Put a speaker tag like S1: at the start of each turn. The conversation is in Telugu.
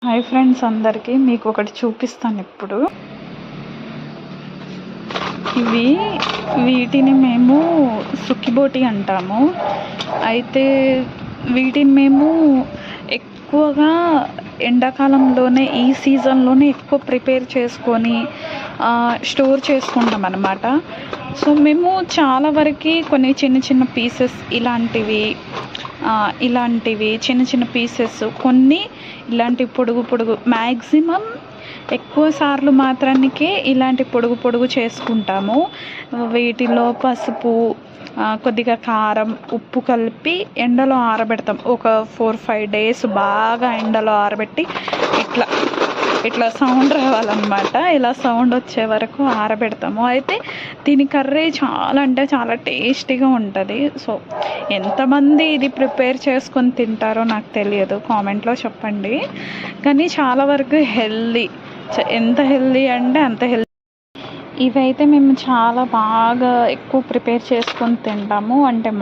S1: హాయ్ ఫ్రెండ్స్, అందరికీ మీకు ఒకటి చూపిస్తాను ఇప్పుడు. వీటిని మేము సుక్కిబోటి అంటాము. అయితే వీటిని మేము ఎక్కువగా ఎండాకాలంలోనే, ఈ సీజన్లోనే ఎక్కువ ప్రిపేర్ చేసుకొని స్టోర్ చేసుకుంటాం అన్నమాట. సో మేము చాలా వరకు కొన్ని చిన్న చిన్న పీసెస్ ఇలాంటివి చిన్న చిన్న పీసెస్, కొన్ని ఇలాంటి పొడుగు మ్యాక్సిమం ఎక్కువ సార్లు మాత్రానికే ఇలాంటి పొడుగు చేసుకుంటాము. వీటిలో పసుపు, కొద్దిగా కారం, ఉప్పు కలిపి ఎండలో ఆరబెడతాం. ఒక 4-5 days బాగా ఎండలో ఆరబెట్టి ఇట్లా సౌండ్ రావాలన్నమాట. ఇలా సౌండ్ వచ్చే వరకు ఆరబెడతాము. అయితే దీని కర్రీ చాలా అంటే చాలా టేస్టీగా ఉంటుంది. సో ఎంతమంది ఇది ప్రిపేర్ చేసుకొని తింటారో నాకు తెలియదు, కామెంట్లో చెప్పండి. కానీ చాలా వరకు హెల్దీ, ఎంత హెల్దీ అంటే అంత హెల్దీ. ఇవైతే మేము చాలా బాగా ఎక్కువ ప్రిపేర్ చేసుకొని తింటాము. అంటే